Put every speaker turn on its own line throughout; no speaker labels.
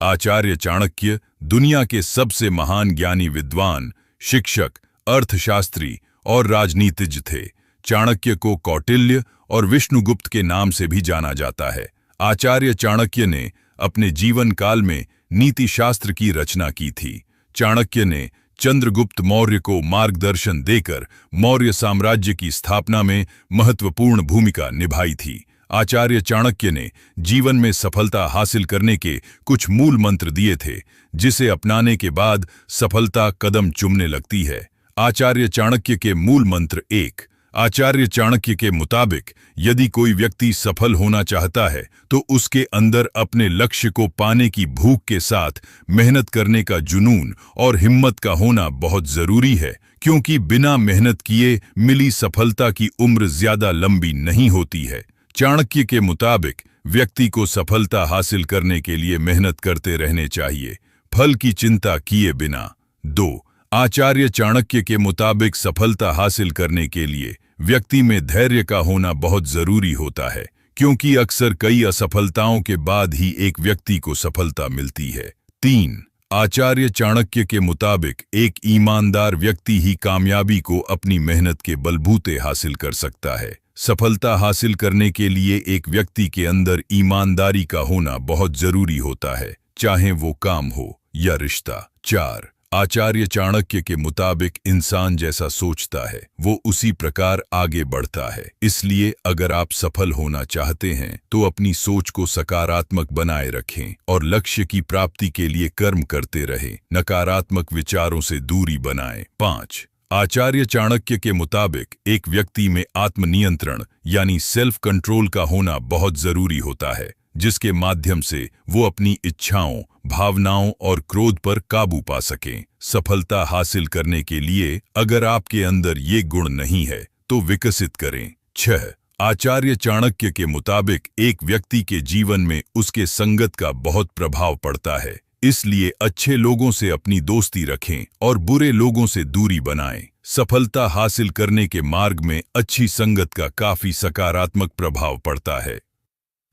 आचार्य चाणक्य दुनिया के सबसे महान ज्ञानी, विद्वान, शिक्षक, अर्थशास्त्री और राजनीतिज्ञ थे। चाणक्य को कौटिल्य और विष्णुगुप्त के नाम से भी जाना जाता है। आचार्य चाणक्य ने अपने जीवन काल में नीति शास्त्र की रचना की थी। चाणक्य ने चंद्रगुप्त मौर्य को मार्गदर्शन देकर मौर्य साम्राज्य की स्थापना में महत्वपूर्ण भूमिका निभाई थी। आचार्य चाणक्य ने जीवन में सफलता हासिल करने के कुछ मूल मंत्र दिए थे, जिसे अपनाने के बाद सफलता कदम चूमने लगती है। आचार्य चाणक्य के मूल मंत्र 1। आचार्य चाणक्य के मुताबिक यदि कोई व्यक्ति सफल होना चाहता है तो उसके अंदर अपने लक्ष्य को पाने की भूख के साथ मेहनत करने का जुनून और हिम्मत का होना बहुत जरूरी है, क्योंकि बिना मेहनत किए मिली सफलता की उम्र ज्यादा लंबी नहीं होती है। चाणक्य के मुताबिक व्यक्ति को सफलता हासिल करने के लिए मेहनत करते रहने चाहिए, फल की चिंता किए बिना। 2। आचार्य चाणक्य के मुताबिक सफलता हासिल करने के लिए व्यक्ति में धैर्य का होना बहुत जरूरी होता है, क्योंकि अक्सर कई असफलताओं के बाद ही एक व्यक्ति को सफलता मिलती है। 3। आचार्य चाणक्य के मुताबिक एक ईमानदार व्यक्ति ही कामयाबी को अपनी मेहनत के बलबूते हासिल कर सकता है। सफलता हासिल करने के लिए एक व्यक्ति के अंदर ईमानदारी का होना बहुत जरूरी होता है, चाहे वो काम हो या रिश्ता। 4। आचार्य चाणक्य के मुताबिक इंसान जैसा सोचता है वो उसी प्रकार आगे बढ़ता है। इसलिए अगर आप सफल होना चाहते हैं तो अपनी सोच को सकारात्मक बनाए रखें और लक्ष्य की प्राप्ति के लिए कर्म करते रहें। नकारात्मक विचारों से दूरी बनाएं। 5। आचार्य चाणक्य के मुताबिक एक व्यक्ति में आत्मनियंत्रण यानी सेल्फ कंट्रोल का होना बहुत जरूरी होता है, जिसके माध्यम से वो अपनी इच्छाओं, भावनाओं और क्रोध पर काबू पा सकें। सफलता हासिल करने के लिए अगर आपके अंदर ये गुण नहीं है तो विकसित करें। 6। आचार्य चाणक्य के मुताबिक एक व्यक्ति के जीवन में उसके संगत का बहुत प्रभाव पड़ता है, इसलिए अच्छे लोगों से अपनी दोस्ती रखें और बुरे लोगों से दूरी बनाएं। सफलता हासिल करने के मार्ग में अच्छी संगत का काफी सकारात्मक प्रभाव पड़ता है।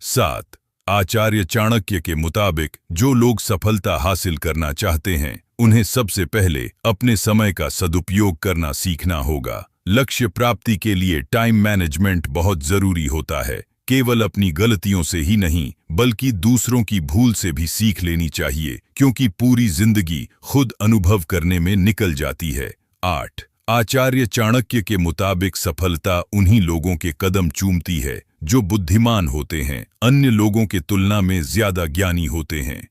7। आचार्य चाणक्य के मुताबिक जो लोग सफलता हासिल करना चाहते हैं उन्हें सबसे पहले अपने समय का सदुपयोग करना सीखना होगा। लक्ष्य प्राप्ति के लिए टाइम मैनेजमेंट बहुत जरूरी होता है। केवल अपनी गलतियों से ही नहीं बल्कि दूसरों की भूल से भी सीख लेनी चाहिए, क्योंकि पूरी जिंदगी खुद अनुभव करने में निकल जाती है। 8। आचार्य चाणक्य के मुताबिक सफलता उन्हीं लोगों के कदम चूमती है जो बुद्धिमान होते हैं, अन्य लोगों के तुलना में ज्यादा ज्ञानी होते हैं।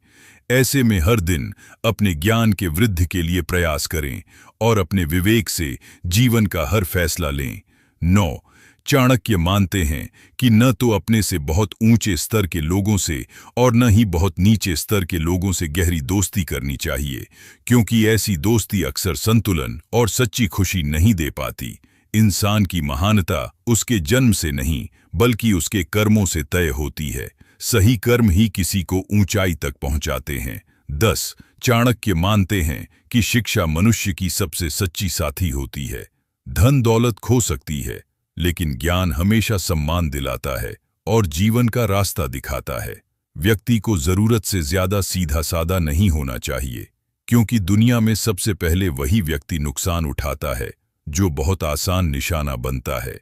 ऐसे में हर दिन अपने ज्ञान के वृद्धि के लिए प्रयास करें और अपने विवेक से जीवन का हर फैसला लें। 9। चाणक्य मानते हैं कि न तो अपने से बहुत ऊंचे स्तर के लोगों से और न ही बहुत नीचे स्तर के लोगों से गहरी दोस्ती करनी चाहिए, क्योंकि ऐसी दोस्ती अक्सर संतुलन और सच्ची खुशी नहीं दे पाती। इंसान की महानता उसके जन्म से नहीं बल्कि उसके कर्मों से तय होती है। सही कर्म ही किसी को ऊंचाई तक पहुंचाते हैं। 10। चाणक्य मानते हैं कि शिक्षा मनुष्य की सबसे सच्ची साथी होती है। धन दौलत खो सकती है, लेकिन ज्ञान हमेशा सम्मान दिलाता है और जीवन का रास्ता दिखाता है। व्यक्ति को जरूरत से ज्यादा सीधा साधा नहीं होना चाहिए, क्योंकि दुनिया में सबसे पहले वही व्यक्ति नुकसान उठाता है जो बहुत आसान निशाना बनता है।